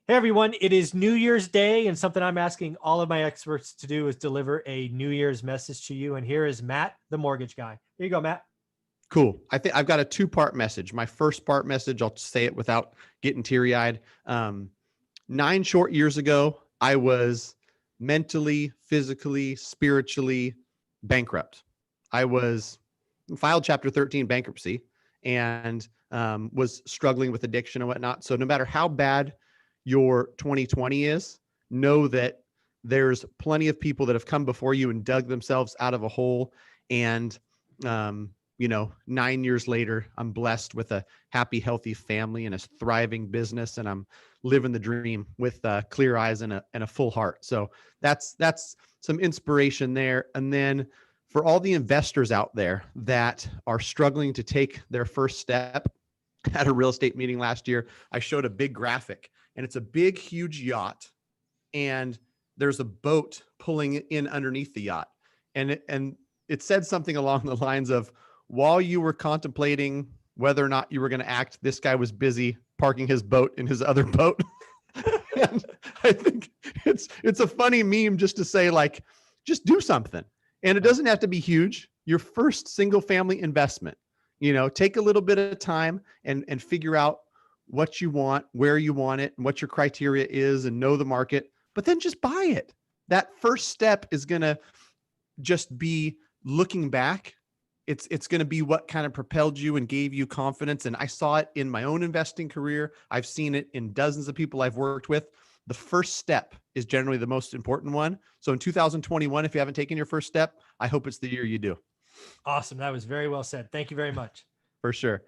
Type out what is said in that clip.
Hey everyone, it is New Year's Day, and something I'm asking all of my experts to do is deliver a New Year's message to you. And here is Matt, the mortgage guy. Here you go, Matt. Cool. I think I've got a two-part message. My first part message, I'll say it without getting teary-eyed. 9 short years ago, I was mentally, physically, spiritually bankrupt. I was filed Chapter 13 bankruptcy and was struggling with addiction and whatnot. So no matter how bad your 2020 is, know that there's plenty of people that have come before you and dug themselves out of a hole. And 9 years later, I'm blessed with a happy, healthy family and a thriving business, and I'm living the dream with clear eyes and a full heart. So that's some inspiration there. And then for all the investors out there that are struggling to take their first step, at a real estate meeting last year, I showed a big graphic, and it's a big, huge yacht, and there's a boat pulling in underneath the yacht, and it said something along the lines of, while you were contemplating whether or not you were going to act, this guy was busy parking his boat in his other boat. And I think it's a funny meme just to say, like, just do something. And it doesn't have to be huge. Your first single family investment, take a little bit of time and figure out what you want, where you want it, and what your criteria is, and know the market, but then just buy it. That first step is going to just be looking back. It's going to be what kind of propelled you and gave you confidence. And I saw it in my own investing career. I've seen it in dozens of people I've worked with. The first step is generally the most important one. So in 2021, if you haven't taken your first step, I hope it's the year you do. Awesome. That was very well said. Thank you very much. For sure.